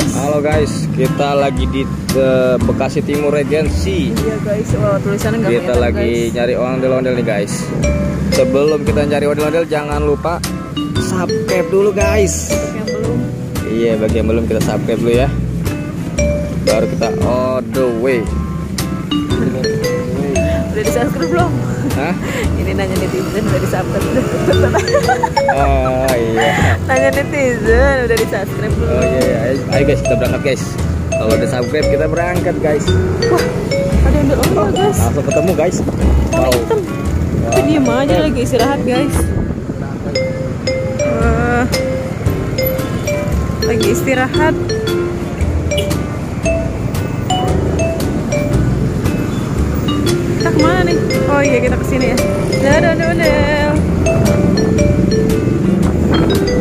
guys. Halo guys, kita lagi di Bekasi Timur Regency. Iya guys, tulisannya nggak kita kelihatan, lagi guys. nyari ondel-ondel nih guys. Sebelum kita nyari ondel-ondel, jangan lupa subscribe dulu guys. Untuk yang belum. Iya, bagi yang belum kita subscribe dulu ya. Baru kita on the way. Udah di subscribe belum? Hah? Ini nanya netizen udah di subscribe. Oh iya. Nanya netizen udah di subscribe belum? Oh iya. Ayo guys, kita berangkat guys. Kalau udah subscribe kita berangkat guys. Wah, ada yang ondel guys. Langsung ketemu guys. Warna hitam. Tapi diem aja lagi istirahat guys. Lagi istirahat. Kita kemana nih? Oh iya, kita kesini ya. Dadah, dadah.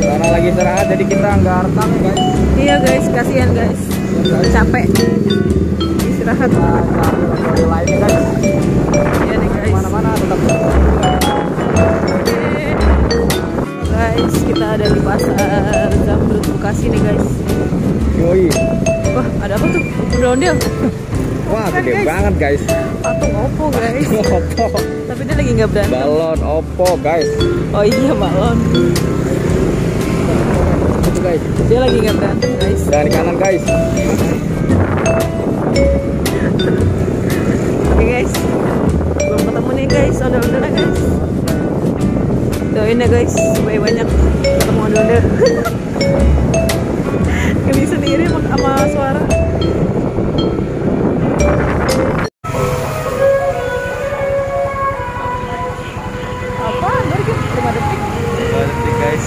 Karena lagi istirahat jadi kita nggak rekam guys. Iya guys, kasihan guys. Capek. Istirahat. Lain guys. Iya nih guys. Mana-mana tetap. Guys, kita ada di pasar Zamrud Bekasi nih guys. Yoi. Wah, ada apa tuh? Ondel-ondel. Wah, Kan, gede guys. banget guys. Patung Oppo guys. Oppo. Tapi dia lagi nggak berantem. Balon Oppo guys. Oh iya, balon. Itu guys. Dia lagi nggak berantem guys. Dari kanan guys. Oke guys, belum ketemu nih guys ondel-ondelnya guys. Doain ya guys supaya banyak ketemu ondel-ondel. Geli sendiri sama suara. Apa? Baru 5 detik. Berarti guys.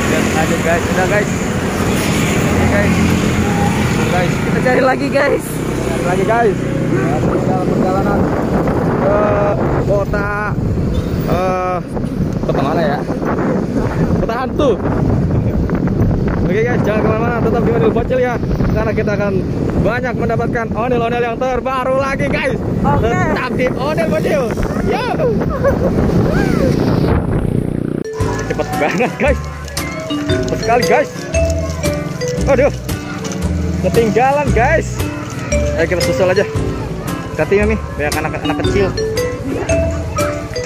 Lihat aja guys, udah guys. Oke guys. Guys, Kita cari lagi guys. lihat lagi guys. Dalam perjalanan ke kota kota mana ya? Kota hantu. Oke guys, jangan kemana-mana, tetap di Ondel Bocil ya. Karena kita akan banyak mendapatkan ondel-ondel yang terbaru lagi guys. Oke. Tetap di Ondel Bocil. Yo. Cepet banget guys. Cepet sekali guys. Aduh. Ketinggalan guys. Ayo kita susul aja. Hati-hati nih, banyak anak-anak kecil.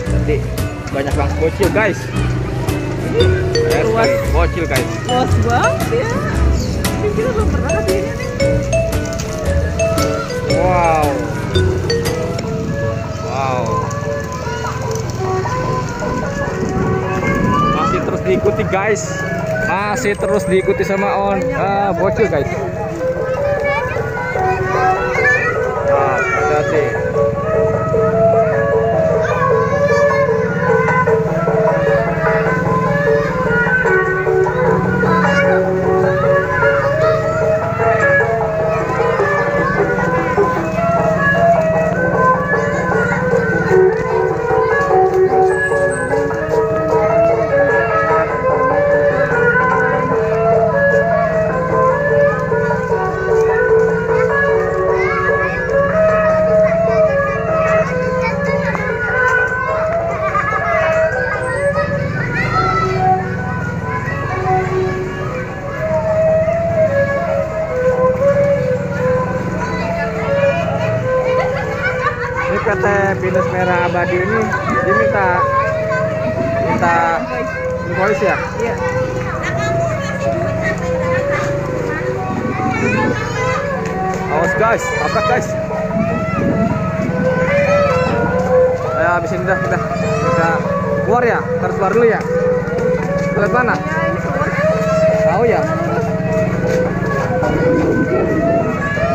Nanti banyak bangsa bocil guys. Luas. Bocil guys. Luas banget ya. Tapi kita belum pernah kesini nih. Wow. Wow. Masih terus diikuti guys. Masih terus diikuti sama bocil guys. Wow, hati-hati. Ini PT Pinus Merah Abadi ini diminta invoice ya? Iya. Awas guys, tabrak guys. Ayo habisin dah kita keluar ya, harus keluar dulu ya. Lihat mana? Tahu ya?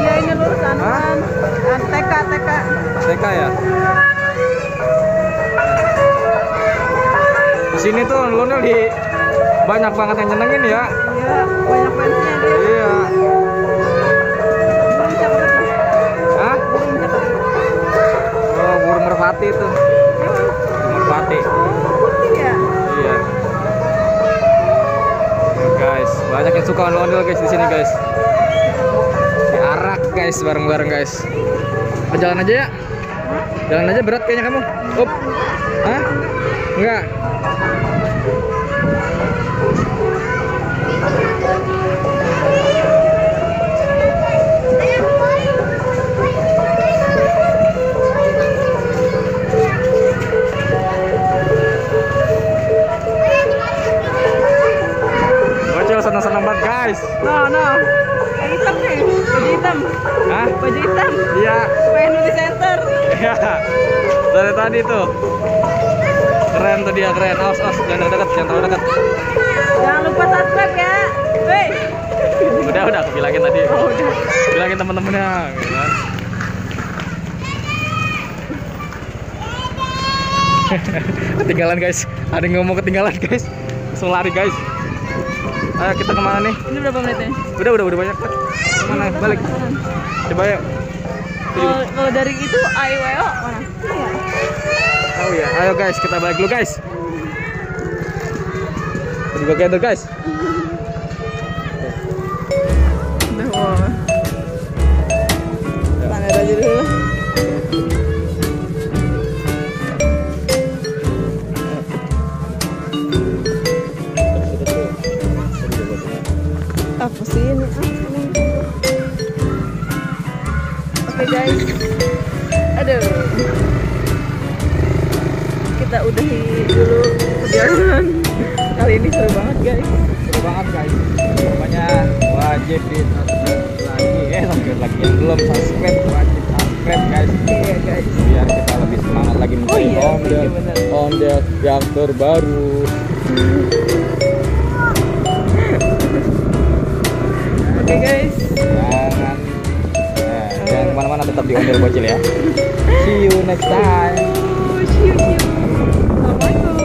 Iya, ini lurus Hah? kanan. TK. TK ya. Di sini tuh ondel-ondel di banyak banget yang nyenengin ya. Iya, banyak fansnya dia. Iya. Burung cakep tuh. Hah? Burung cakep. Oh, burung merpati itu. Merpati. Iya. Iya. Guys, banyak yang suka ondel-ondel guys di sini guys. Diarak guys bareng-bareng guys. Jalan aja ya. Jalan aja berat kayaknya kamu. Up. Hah? Enggak. tadi tuh. Keren tuh dia, keren. Awas, awas, jangan terlalu dekat, jangan terlalu dekat. Jangan lupa subscribe ya. Weh. Udah, aku bilangin tadi. Oh, udah. Bilangin temen-temennya, gitu kan. Ketinggalan guys, ada yang ngomong ketinggalan guys, langsung lari guys. Ayo kita kemana nih? Ini berapa menitnya? Udah banyak. Kemana? Balik. Coba yuk. Kalau dari itu ayo mana? Oh ya, ayo guys kita balik dulu guys. Kita juga gather guys. Udah wow. Pakai baju dulu. Apa sih ini? Oke guys, aduh, kita udahi dulu perjalanan kali ini. Seru banget guys. Seru banget guys. Pokoknya wajib di subscribe lagi, lagi yang belum subscribe wajib subscribe guys. Iya guys. Biar kita lebih semangat lagi mencari ondel yang terbaru. Oke guys. Jangan kemana-mana, tetap di Ondel Bocil ya. See you next time. See you. Assalamualaikum.